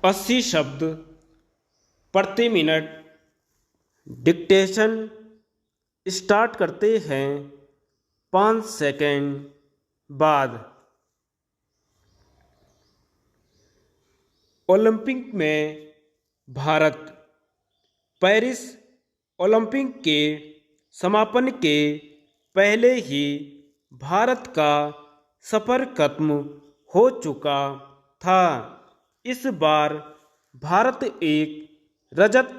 80 शब्द प्रति minute dictation start करते हैं 5 सेकंड बाद। ओलंपिक में भारत। पेरिस ओलंपिक के समापन के पहले ही भारत का सफर खत्म हो चुका था। इस बार भारत एक रजत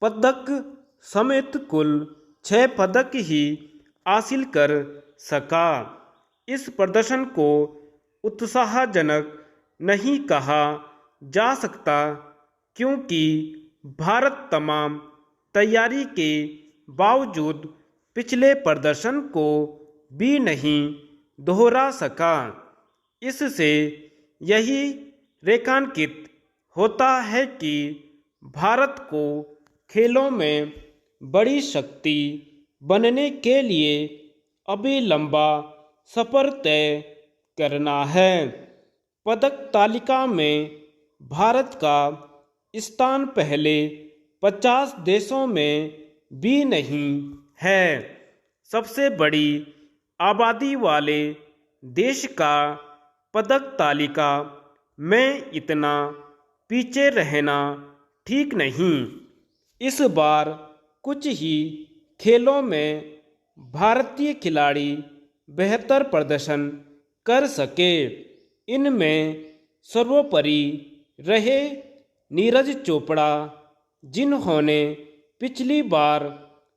पदक समेत कुल 6 पदक ही हासिल कर सका। इस प्रदर्शन को उत्साहजनक नहीं कहा जा सकता क्योंकि भारत तमाम तैयारी के बावजूद पिछले प्रदर्शन को भी नहीं दोहरा सका। इससे यही रेखांकित होता है कि भारत को खेलों में बड़ी शक्ति बनने के लिए अभी लंबा सफर तय करना है। पदक तालिका में भारत का स्थान पहले 50 देशों में भी नहीं है। सबसे बड़ी आबादी वाले देश का पदक तालिका में इतना पीछे रहना ठीक नहीं। इस बार कुछ ही खेलों में भारतीय खिलाड़ी बेहतर प्रदर्शन कर सके। इनमें सर्वोपरि रहे नीरज चोपड़ा, जिन्होंने पिछली बार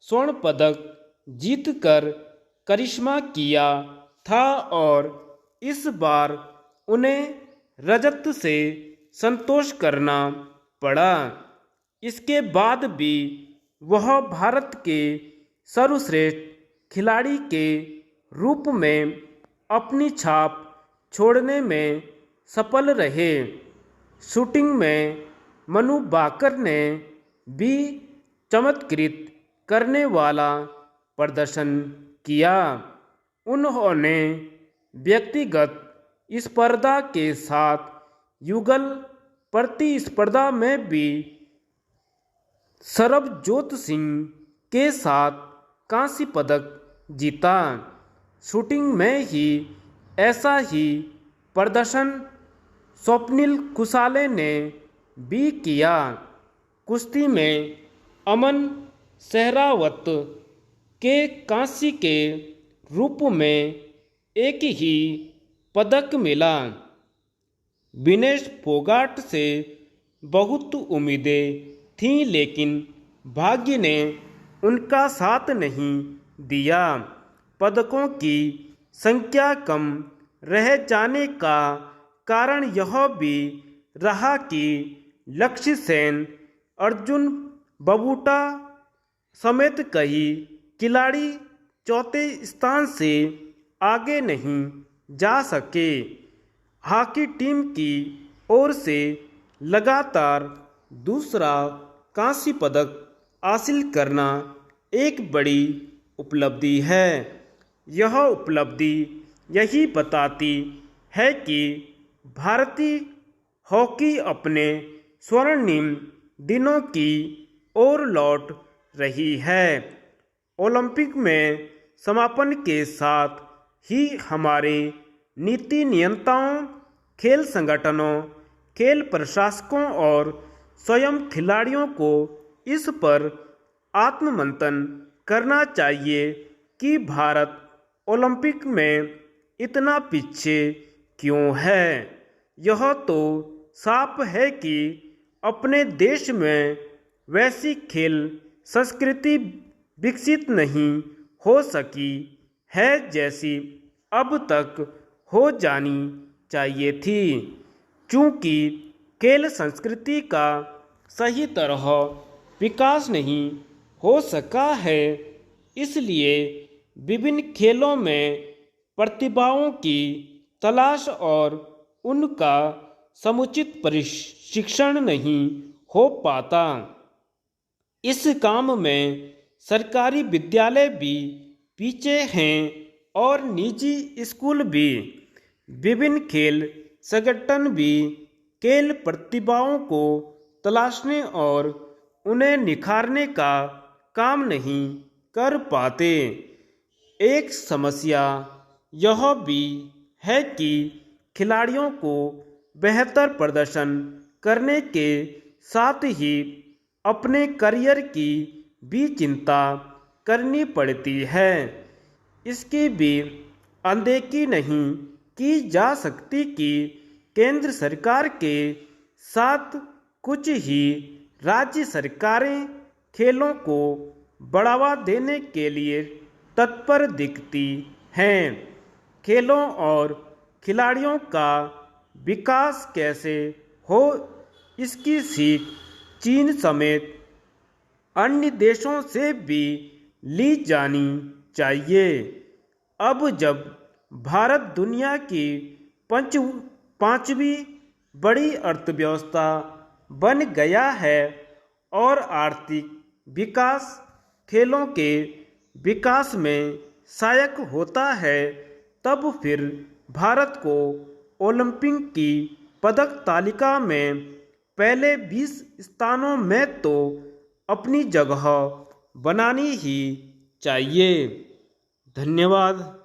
स्वर्ण पदक जीतकर करिश्मा किया था और इस बार उन्हें रजत से संतोष करना पड़ा। इसके बाद भी वह भारत के सर्वश्रेष्ठ खिलाड़ी के रूप में अपनी छाप छोड़ने में सफल रहे। शूटिंग में मनु भाकर ने भी चमत्कृत करने वाला प्रदर्शन किया। उन्होंने व्यक्तिगत स्पर्धा के साथ युगल प्रतिस्पर्धा में भी सरबजोत सिंह के साथ कांस्य पदक जीता। शूटिंग में ही ऐसा ही प्रदर्शन स्वप्निल कुसाले ने भी किया। कुश्ती में अमन सहरावत के कांस्य के रूप में एक ही पदक मिला। विनेश फोगाट से बहुत उम्मीदें थीं लेकिन भाग्य ने उनका साथ नहीं दिया। पदकों की संख्या कम रह जाने का कारण यह भी रहा कि लक्ष्य सेन, अर्जुन बबूटा समेत कई खिलाड़ी चौथे स्थान से आगे नहीं जा सके। हॉकी टीम की ओर से लगातार दूसरा कांस्य पदक हासिल करना एक बड़ी उपलब्धि है। यह उपलब्धि यही बताती है कि भारतीय हॉकी अपने स्वर्णिम दिनों की ओर लौट रही है। ओलंपिक में समापन के साथ ही हमारे नीति नियंताओं, खेल संगठनों, खेल प्रशासकों और स्वयं खिलाड़ियों को इस पर आत्ममंथन करना चाहिए कि भारत ओलंपिक में इतना पीछे क्यों है। यह तो साफ है कि अपने देश में वैसी खेल संस्कृति विकसित नहीं हो सकी है जैसी अब तक हो जानी चाहिए थी। चूँकि खेल संस्कृति का सही तरह विकास नहीं हो सका है, इसलिए विभिन्न खेलों में प्रतिभाओं की तलाश और उनका समुचित प्रशिक्षण नहीं हो पाता। इस काम में सरकारी विद्यालय भी पीछे हैं और निजी स्कूल भी। विभिन्न खेल संगठन भी खेल प्रतिभाओं को तलाशने और उन्हें निखारने का काम नहीं कर पाते। एक समस्या यह भी है कि खिलाड़ियों को बेहतर प्रदर्शन करने के साथ ही अपने करियर की भी चिंता करनी पड़ती है। इसकी भी अनदेखी नहीं की जा सकती कि केंद्र सरकार के साथ कुछ ही राज्य सरकारें खेलों को बढ़ावा देने के लिए तत्पर दिखती हैं। खेलों और खिलाड़ियों का विकास कैसे हो, इसकी सीख चीन समेत अन्य देशों से भी ली जानी चाहिए। अब जब भारत दुनिया की पांचवी बड़ी अर्थव्यवस्था बन गया है और आर्थिक विकास खेलों के विकास में सहायक होता है, तब फिर भारत को ओलंपिक की पदक तालिका में पहले 20 स्थानों में तो अपनी जगह बनानी ही चाहिए। धन्यवाद।